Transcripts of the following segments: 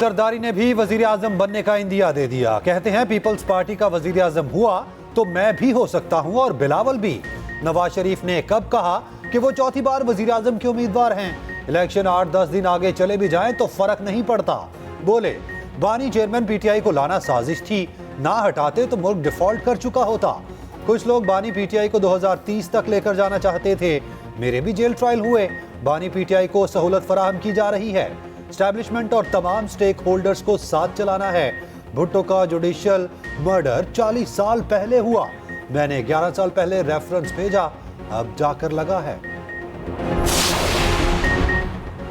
जरदारी ने भी वजीर आजम बनने का इंदिया दे दिया। कहते हैं पीपल्स पार्टी का वजीर आजम हुआ तो मैं भी हो सकता हूं और बिलावल भी। नवाज शरीफ ने कब कहा कि वो चौथी बार वजीर आजम के उम्मीदवार हैं? इलेक्शन 8-10 दिन आगे चले भी जाएं तो फर्क नहीं पड़ता। बोले बानी चेयरमैन पीटीआई को लाना साजिश थी, ना हटाते तो मुल्क डिफॉल्ट कर चुका होता। कुछ लोग बानी पीटीआई को 2030 तक लेकर जाना चाहते थे। मेरे भी जेल ट्रायल हुए। बानी पीटीआई को सहूलत फराहम की जा रही है। एस्टैब्लिशमेंट और तमाम स्टेक होल्डर्स को साथ चलाना है। भुट्टो का जुडिशियल मर्डर 40 साल पहले हुआ। मैंने 11 साल पहले रेफरेंस भेजा, अब जाकर लगा है।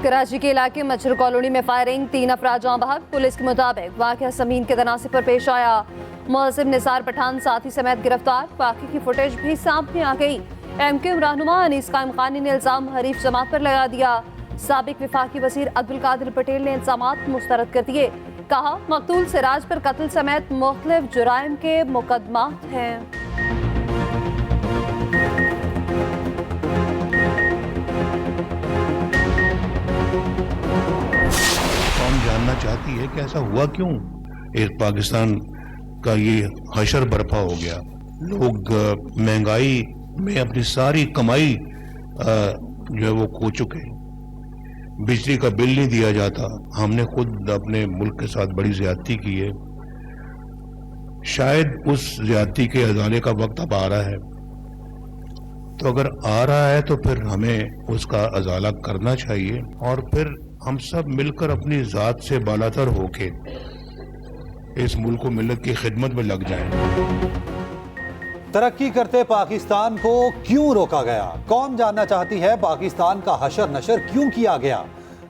कराची के इलाके मच्छर कॉलोनी में फायरिंग, 3 अफराद जाँ बहक। पुलिस के मुताबिक वाक़या ज़मीन के तनासिब पर पेश आया। मुअज़्ज़िम निसार पठान साथी समेत गिरफ्तार। बाकी की फुटेज भी सामने आ गई। MQ रहनुमा अनीस कायम खानी ने इल्ज़ाम हरीफ जमात पर लगा दिया। साबिक विफाकी वज़ीर अब्दुल कादिर पटेल ने इल्ज़ामात मुस्तरद कर दिए। कहा मकतूल सिराज पर कत्ल समेत मुख्तलिफ जुराइम के मुकदमात हैं। कौन जानना चाहती है कि ऐसा हुआ क्यों? एक पाकिस्तान का ये हशर बर्पा हो गया। लोग महंगाई में अपनी सारी कमाई जो है वो खो चुके। बिजली का बिल नहीं दिया जाता। हमने खुद अपने मुल्क के साथ बड़ी ज्यादती की है। शायद उस ज्यादती के अजाले का वक्त अब आ रहा है। तो अगर आ रहा है तो फिर हमें उसका अजाला करना चाहिए और फिर हम सब मिलकर अपनी जात से बालातर होके इस मुल्क को मिल्लत की खिदमत में लग जाएं। तरक्की करते पाकिस्तान को क्यों रोका गया? कौन जानना चाहती है पाकिस्तान का हशर नशर क्यों किया गया?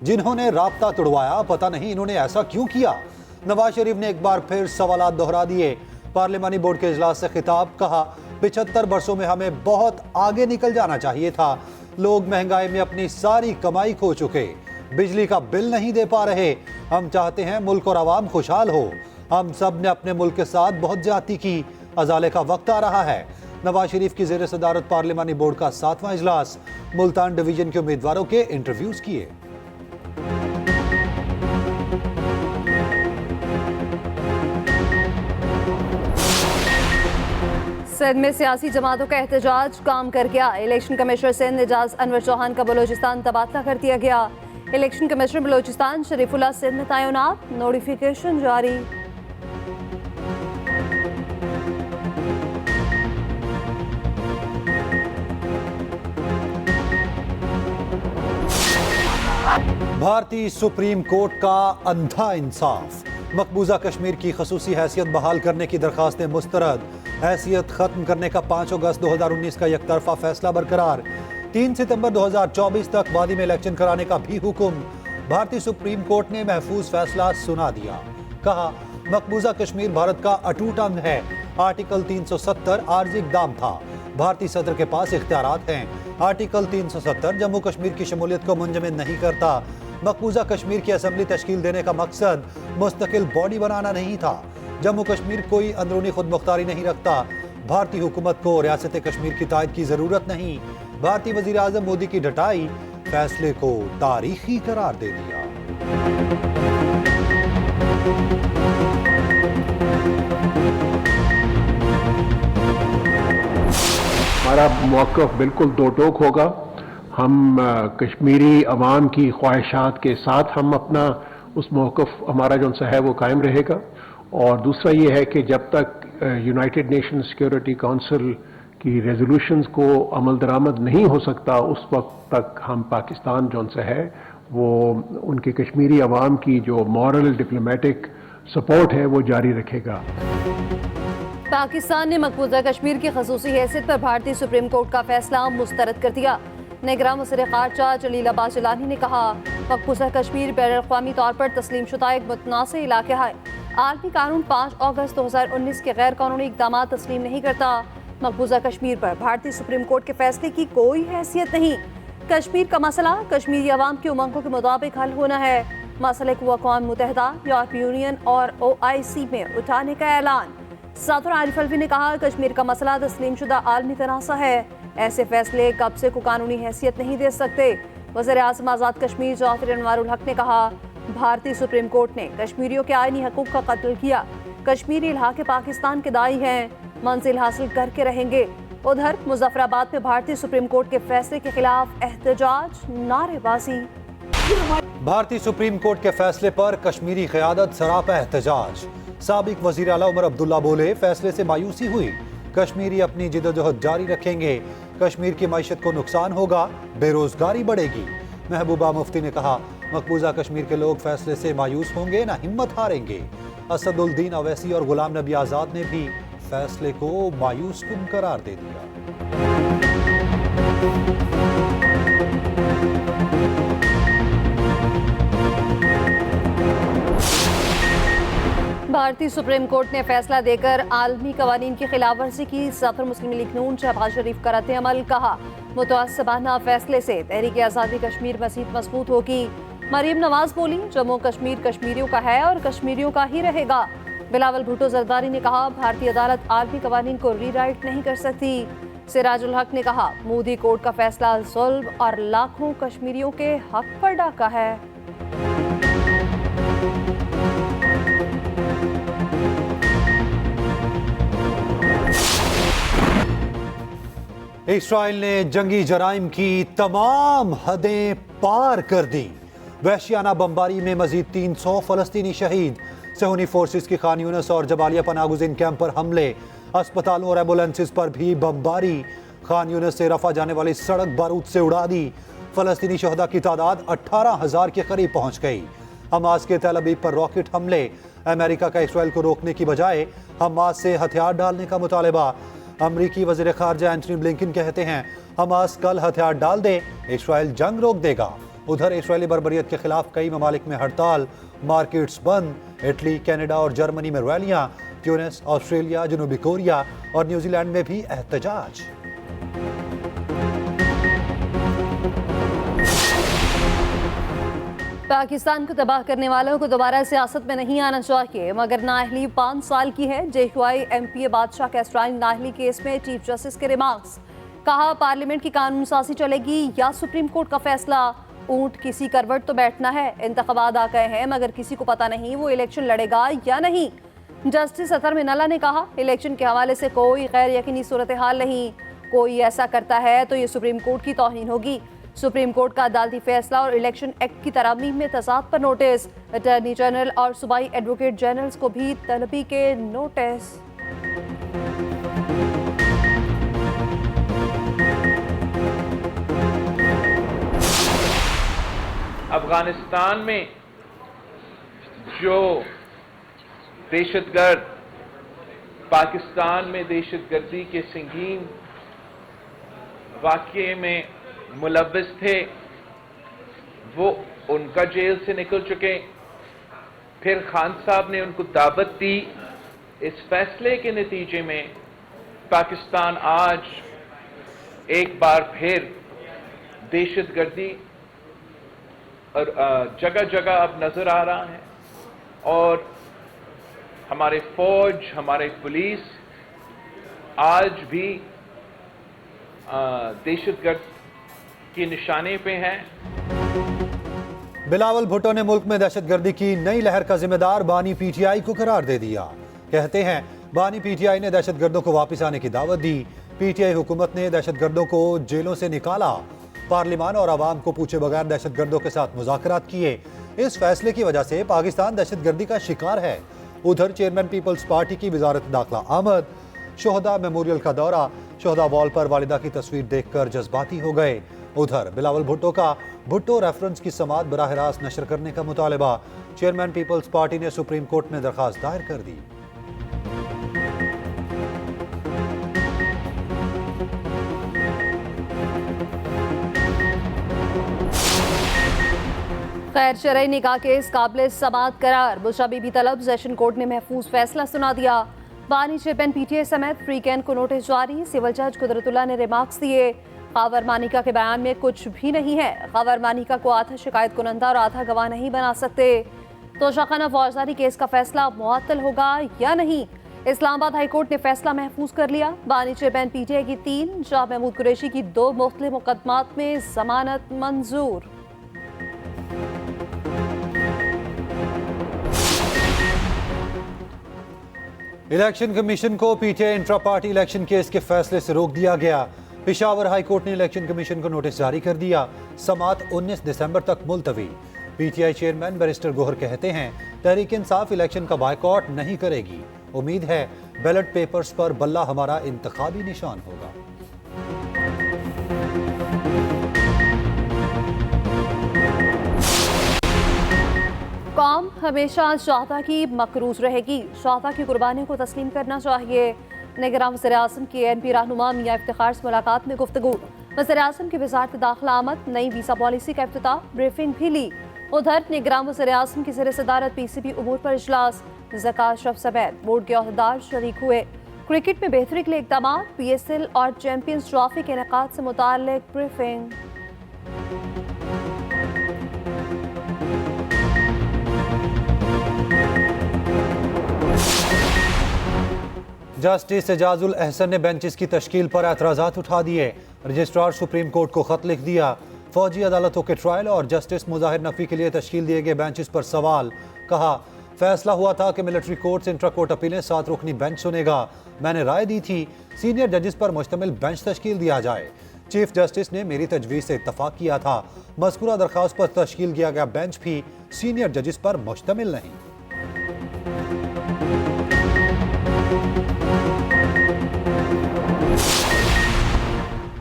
जिन्होंने राब्ता तोड़वाया, पता नहीं इन्होंने ऐसा क्यों किया? नवाज शरीफ ने एक बार फिर सवालात दोहरा दिए। पार्लिमानी बोर्ड के इजलास से खिताब, कहा 75 वर्षों में हमें बहुत आगे निकल जाना चाहिए था। लोग महंगाई में अपनी सारी कमाई खो चुके, बिजली का बिल नहीं दे पा रहे। हम चाहते हैं मुल्क और आवाम खुशहाल हो। हम सब ने अपने मुल्क के साथ बहुत ज्यादती की, अजाले का वक्त आ रहा है। नवाज शरीफ की ज़ेर सदारत पार्लिमानी बोर्ड का 7वां इजलास। मुल्तान डिवीजन के उम्मीदवारों के इंटरव्यूज किए। सिंध में सियासी जमातों का एहतजाज काम कर गया। इलेक्शन कमिश्नर सिंध एजाज अनवर चौहान का बलोचिस्तान तबादला कर दिया गया। इलेक्शन कमिश्नर बलोचिस्तान शरीफुल्लाह सिंध में तैनात, नोटिफिकेशन जारी। भारतीय सुप्रीम कोर्ट का अंधा इंसाफ। मकबूजा कश्मीर की खसूसी हैसियत बहाल करने की दरखास्तें मुस्तरद। हैसियत खत्म करने का 5 अगस्त 2019 का यकतरफा फैसला बरकरार। 3 सितंबर 2024 तक वादी में इलेक्शन कराने का भी हुक्म। भारतीय सुप्रीम कोर्ट ने महफूज फैसला सुना दिया। कहा मकबूजा कश्मीर भारत का अटूट अंग है। आर्टिकल 370 आर्जी इक़दाम था। भारतीय सदर के पास इख्तियारात हैं। आर्टिकल 370 जम्मू कश्मीर की शमूलियत को मुंजमद नहीं करता। मकबूजा कश्मीर की असेंबली तश्कील देने का मकसद मुस्तकिल बॉडी बनाना नहीं था। जम्मू कश्मीर कोई अंदरूनी खुद मुख्तारी नहीं रखता। भारतीय हुकूमत को रियासत कश्मीर की तायद की जरूरत नहीं। भारतीय वजीर आजम मोदी की डटाई फैसले को तारीखी करार दे दिया। हमारा मौक़िफ़ बिल्कुल दो टोक होगा। हम कश्मीरी अवाम की ख्वाहिशात के साथ हम अपना उस मौक़िफ़ हमारा जो है वो कायम रहेगा। और दूसरा ये है कि जब तक यूनाइटेड नेशन सिक्योरिटी काउंसिल की रेजोल्यूशंस को अमल दरामद नहीं हो सकता, उस वक्त तक हम पाकिस्तान जो है वो उनके कश्मीरी अवाम की जो मॉरल डिप्लोमेटिक सपोर्ट है वो जारी रखेगा। पाकिस्तान ने मकबूजा कश्मीर की खसूसी हैसियत पर भारतीय सुप्रीम कोर्ट का फैसला मुस्तरद कर दिया। निगरान वज़ीर ख़ारजा जलील अब्बास जिलानी ने कहा मकबूजा कश्मीर बैनुल-अक़वामी तौर पर तस्लीम शुदा एक मुतनाज़ इलाका है। आलमी कानून 5 अगस्त 2019 के गैर कानूनी इक़दाम तस्लीम नहीं करता। मकबूजा कश्मीर पर भारतीय सुप्रीम कोर्ट के फैसले की कोई हैसियत नहीं। कश्मीर का मसला कश्मीरी अवाम की उमंगों के मुताबिक हल होना है। मसले को अक़वाम मुत्तहिदा, यूरोपीय यूनियन और OIC में उठाने का ऐलान। सदर आरिफ अलवी ने कहा कश्मीर का मसला तस्लीम शुदा आलमी तनाज़ा है। ऐसे फैसले कब्ज़े को कानूनी हैसियत नहीं दे सकते। वज़ीर आज़म आज़ाद कश्मीर चौधरी अनवारुल हक ने कहा भारतीय सुप्रीम कोर्ट ने कश्मीरियों के आईनी हकूक का कत्ल किया। कश्मीरी इलाके पाकिस्तान के दाई हैं, मंजिल हासिल करके रहेंगे। उधर मुजफ्फराबाद में भारतीय सुप्रीम कोर्ट के फैसले के खिलाफ एहतजाज, नारेबाजी। भारतीय सुप्रीम कोर्ट के फैसले पर कश्मीरी क़यादत सरापा एहतजाज। साबिक वज़ीर आला उमर अब्दुल्ला बोले, फैसले से मायूसी हुई, कश्मीरी अपनी जिद्दोजहद जारी रखेंगे। कश्मीर की मईशत को नुकसान होगा, बेरोजगारी बढ़ेगी। महबूबा मुफ्ती ने कहा, मकबूजा कश्मीर के लोग फैसले से मायूस होंगे ना हिम्मत हारेंगे। असदुद्दीन अवैसी और गुलाम नबी आज़ाद ने भी फैसले को मायूस कुन करार दे दिया। भारतीय सुप्रीम कोर्ट ने फैसला देकर आलमी कवानीन की खिलाफवर्जी की। सदर मुस्लिम लीग नून शहबाज शरीफ का रद्द अमल, कहा मुतअस्सिबाना फैसले से तहरीक आज़ादी कश्मीर मज़ीद मजबूत होगी। मरीम नवाज बोली, जम्मू कश्मीर कश्मीरियों का है और कश्मीरियों का ही रहेगा। बिलावल भुट्टो जरदारी ने कहा, भारतीय अदालत आलमी कवानीन को रीराइट नहीं कर सकती। सिराजुल हक ने कहा, मोदी कोर्ट का फैसला जुल्म और लाखों कश्मीरियों के हक पर डाका है। इसराइल ने जंगी जराइम की तमाम हदें पार कर दी। वहशियाना बमबारी में मजीद 300 फलस्तीनी शहीद। सहूनी फोर्सेस की खान यूनिस और जबालिया पनागुज़ीन कैंप पर हमले। अस्पतालों और एम्बुलेंसेस पर भी बमबारी। खान यूनिस से रफा जाने वाली सड़क बारूद से उड़ा दी। फलस्तीनी शहदा की तादाद 18,000 के करीब पहुंच गई। हमास के तेल अवीव पर रॉकेट हमले। अमेरिका का इसराइल को रोकने की बजाय हमास से हथियार डालने का मुतालबा। अमरीकी वज़ीर ख़ारजा एंटनी ब्लिंकन कहते हैं, हमास कल हथियार डाल दे, इसराइल जंग रोक देगा। उधर इसराइली बर्बरियत के खिलाफ कई ममालिक में हड़ताल, मार्केट्स बंद। इटली, कनाडा और जर्मनी में रैलियां। ट्यूनिस, ऑस्ट्रेलिया, जनूबी कोरिया और न्यूजीलैंड में भी एहतजाज। पाकिस्तान को तबाह करने वालों को दोबारा सियासत में नहीं आना चाहिए, मगर नाअहली 5 साल की है। जेहुआई MPA बादशाह कैस्ट्राइन नाअहली केस में चीफ जस्टिस के रिमार्क्स। कहा, पार्लियामेंट की कानून साजी चलेगी या सुप्रीम कोर्ट का फैसला। ऊंट किसी करवट तो बैठना है। इंतखाबात आ गए हैं मगर किसी को पता नहीं वो इलेक्शन लड़ेगा या नहीं। जस्टिस अतर मिनल्ला ने कहा, इलेक्शन के हवाले से कोई गैर यकीनी सूरत हाल नहीं। कोई ऐसा करता है तो ये सुप्रीम कोर्ट की तौहीन होगी। सुप्रीम कोर्ट का अदालती फैसला और इलेक्शन एक्ट की तरामीम में तजाद पर नोटिस। अटॉर्नी जनरल और सूबाई एडवोकेट जनरल्स को भी तलबी के नोटिस। अफगानिस्तान में जो दहशतगर्द पाकिस्तान में दहशतगर्दी के संगीन वाक़ये में मुलव्विस थे, वो उनका जेल से निकल चुके। फिर खान साहब ने उनको दावत दी। इस फैसले के नतीजे में पाकिस्तान आज एक बार फिर दहशतगर्दी और जगह जगह अब नजर आ रहा है। और हमारे फौज, हमारे पुलिस आज भी दहशतगर्द के निशाने पे हैं। बिलावल भुट्टो ने मुल्क में दहशतगर्दी की नई लहर का जिम्मेदार बानी PTI को करार दे दिया। कहते हैं, बानी PTI ने दहशतगर्दों को वापस आने की दावत दी। PTI हुकूमत ने दहशतगर्दों को जेलों से निकाला। पार्लिमान और आवाम को पूछे बगैर दहशतगर्दों के साथ मुज़ाकरात किए। इस फैसले की वजह से पाकिस्तान दहशतगर्दी का शिकार है। उधर चेयरमैन पीपल्स पार्टी की वजारत दाखिला आमद। शोहदा मेमोरियल का दौरा। शोहदा वॉल पर वालिदा की तस्वीर देखकर जज्बाती हो गए। उधर बिलावल भुट्टो का भुट्टो रेफरेंस की समात बराह रास्त नशर करने का मुतालबा। चेयरमैन पीपल्स पार्टी ने सुप्रीम कोर्ट में दरखास्त दायर कर दी। खैर शरई निकाह केस काबिल समात करार। बुशरा बीबी तलब सेशन कोर्ट ने महफूज फैसला सुना दिया। बानी चेयरमैन PTI समेत फ्री कैन को नोटिस जारी। सिविल जज कुदरतुल्लाह ने रिमार्क्स दिए। खावर मानिका के बयान में कुछ भी नहीं है। खावर मानिका को आधा शिकायत कुनंदा और आधा गवाह नहीं बना सकते। तो शाखाना फौजदारी केस का फैसला मुअत्तल होगा या नहीं। इस्लामाबाद हाईकोर्ट ने फैसला महफूज कर लिया। बानी चेयरमैन PTI की 3, शाह महमूद कुरैशी की 2 मुख्तलिफ मुकदमात में जमानत मंजूर। इलेक्शन कमीशन को PTI intra party election case के फैसले से रोक दिया गया। पेशावर हाई कोर्ट ने इलेक्शन कमीशन को नोटिस जारी कर दिया। समात 19 दिसंबर तक मुलतवी। पीटीआई चेयरमैन बैरिस्टर गोहर कहते हैं तहरीक इंसाफ इलेक्शन का बायकॉट नहीं करेगी। उम्मीद है बैलेट पेपर्स पर बल्ला हमारा इंतखाबी निशान होगा। कौम हमेशा शाहदा की मकरूज रहेगी। शाहदा की कुर्बानी को तस्लीम करना चाहिए। निगरान वज़ीर आज़म की एनपी रहनुमा मियां इफ्तिखार से मुलाकात में गुफ्तगू। वज़ीर आज़म की वज़ारत दाखिला आमद नई वीज़ा पॉलिसी का इफ्तिताह ब्रीफिंग भी ली। उधर निगरान वज़ीर आज़म की ज़ेर सदारत पीसीबी उमूर पर इजलास। ज़का अशरफ समेत बोर्ड के अहदेदार शरीक हुए। क्रिकेट में बेहतरी के लिए इक़दाम। पीएसएल और चैंपियंस ट्रॉफी के इनेकाद से मुताल्लिक ब्रीफिंग। जस्टिस एजाजुल अहसन ने बेंचेस की तश्कील पर एतराज़ात उठा दिए। रजिस्ट्रार सुप्रीम कोर्ट को खत लिख दिया। फौजी अदालतों के ट्रायल और जस्टिस मुजाहिर नफी के लिए तश्कील दिए गए बेंचेस पर सवाल। कहा फैसला हुआ था कि मिलिट्री कोर्ट्स इंट्रा कोर्ट अपीलें 7 रुकनी बेंच सुनेगा। मैंने राय दी थी सीनियर जजेस पर मुश्तमिल बेंच तश्कील दिया जाए। चीफ जस्टिस ने मेरी तजवीज़ से इत्तफाक किया था। मज़कूरा दरख्वास्त पर तश्कील किया गया बेंच भी सीनियर जजेस पर मुश्तमिल नहीं।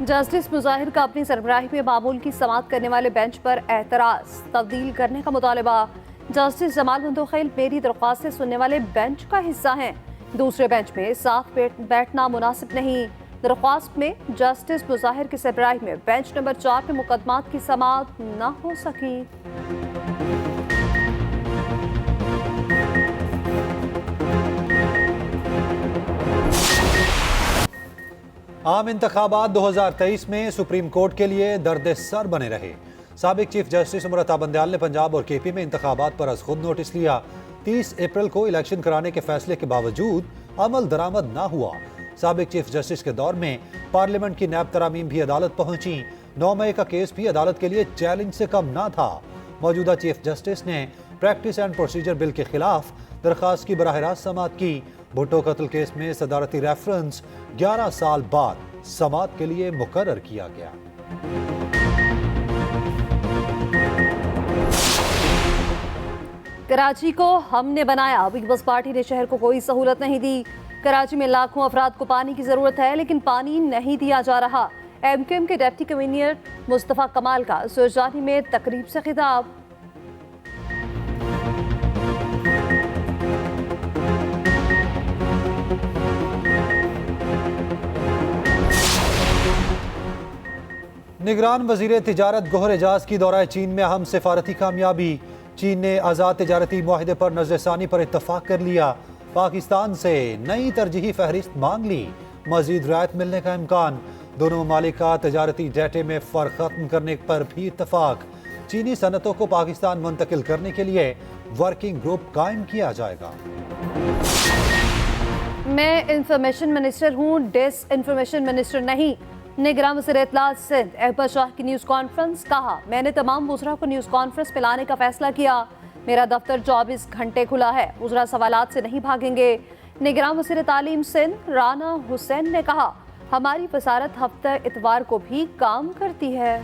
जस्टिस मुजाहिर का अपनी सरबराही में मामूल की समाअत करने वाले बेंच पर एतराज़। तब्दील करने का मुतालबा। जस्टिस जमाल बंदोखेल मेरी दरख्वास्तें सुनने वाले बेंच का हिस्सा हैं। दूसरे बेंच में साथ बैठना मुनासिब नहीं। दरख्वास्त में जस्टिस मुजाहिर की सरबराही में बेंच नंबर 4 में मुकदमात की समाअत न हो सकी। आम इंतखाबात 2023 में सुप्रीम कोर्ट के लिए दर्द सर बने रहे। साबिक चीफ जस्टिस उमरता बंदयाल ने पंजाब और केपी में इंतखाबात पर अज खुद नोटिस लिया। 30 अप्रैल को इलेक्शन कराने के फैसले के बावजूद अमल दरामद ना हुआ। साबिक चीफ जस्टिस के दौर में पार्लियामेंट की नैब तरामीम भी अदालत पहुंची। 9 मई का केस भी अदालत के लिए चैलेंज से कम ना था। मौजूदा चीफ जस्टिस ने प्रैक्टिस एंड प्रोसीजर बिल के खिलाफ दरखास्त की बराह रास्त समाअत की। भुट्टो कत्ल केस में सदारती रेफरेंस 11 साल बाद समाअत के लिए मुकर्रर किया गया। कराची को हमने बनाया। पीपल्स पार्टी ने शहर को कोई सहूलत नहीं दी। कराची में लाखों अफराद को पानी की जरूरत है लेकिन पानी नहीं दिया जा रहा। एमक्यूएम के डिप्टी कन्वीनर मुस्तफा कमाल का सुरजानी में तकरीब से खिताब। निगरान वजीर तिजारत गोहर एजाज की दौरा चीन में अहम सिफारती कामयाबी। चीन ने आज़ाद तिजारती मुआहदे पर नज़रसानी पर इत्तफाक कर लिया। पाकिस्तान से नई तरजीही फहरिस्त मांग ली। मजीद रियायत मिलने का इम्कान। दोनों ममालिक का तजारती डेटे में फ़र्क खत्म करने पर भी इत्तफाक। चीनी सनतों को पाकिस्तान मुंतकिल करने के लिए वर्किंग ग्रुप कायम किया जाएगा। मैं इंफॉर्मेशन मिनिस्टर हूँ, डिस इंफॉर्मेशन मिनिस्टर नहीं। निगरान वज़ीर इत्तलात सिंध अहमद शाह की न्यूज़ कॉन्फ्रेंस। कहा मैंने तमाम वज़रा को न्यूज़ कॉन्फ्रेंस में लाने का फैसला किया। मेरा दफ्तर 24 घंटे खुला है। वज़रा सवालात से नहीं भागेंगे। निगरान वज़ीर तालीम सिंध राना हुसैन ने कहा हमारी वज़ारत हफ्ते इतवार को भी काम करती है।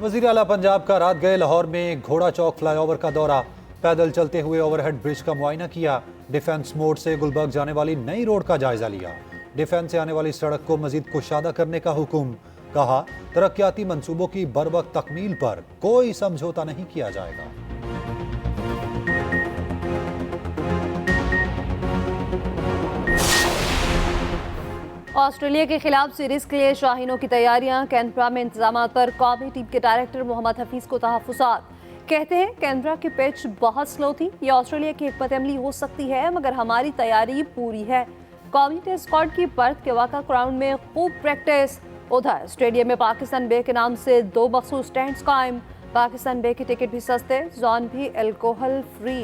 वज़ीर आला पंजाब का रात गए लाहौर में घोड़ा चौक फ्लाईओवर का दौरा। पैदल चलते हुए ओवरहेड ब्रिज का मुआयना किया। डिफेंस मोड से गुलबर्ग जाने वाली नई रोड का जायजा लिया। डिफेंस से आने वाली सड़क को मजीद कुशादा करने का हुक्म। कहा तरक्याती मंसूबों की बरवक्त तकमील पर कोई समझौता नहीं किया जाएगा। ऑस्ट्रेलिया के खिलाफ सीरीज के लिए शाहीनों की तैयारियां। कैनबरा में इंतजाम पर कौमी टीम के डायरेक्टर मोहम्मद हफीज को तहफ्फुज़ात। कहते हैं कैनबरा की पिच बहुत स्लो थी। ये ऑस्ट्रेलिया की हिकमत अमली हो सकती है मगर हमारी तैयारी पूरी है। कौमी टेस्ट स्क्वाड की बर्थ के वाक़ा ग्राउंड में खूब प्रैक्टिस। उधर स्टेडियम में पाकिस्तान बे के नाम से 2 मखसूस स्टैंड्स कायम। पाकिस्तान बे के टिकट भी सस्ते, जोन भी एल्कोहल फ्री।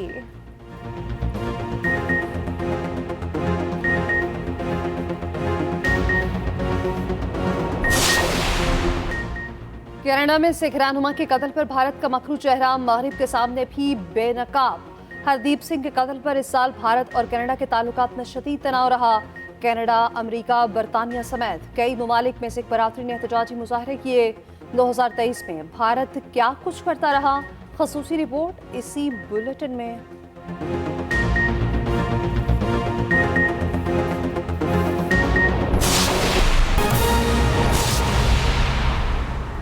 कनाडा में सिख रहनुमा के कत्ल पर भारत का मकरू चेहरा मगरिब के सामने भी बेनकाब। हरदीप सिंह के कत्ल पर इस साल भारत और कनाडा के ताल्लुकात में शदीद तनाव रहा। कनाडा, अमेरिका, बरतानिया समेत कई ममालिक में सिख बरादरी ने एहतजाजी मुजाहरे किए। 2023 में भारत क्या कुछ करता रहा, खसूसी रिपोर्ट इसी बुलेटिन में।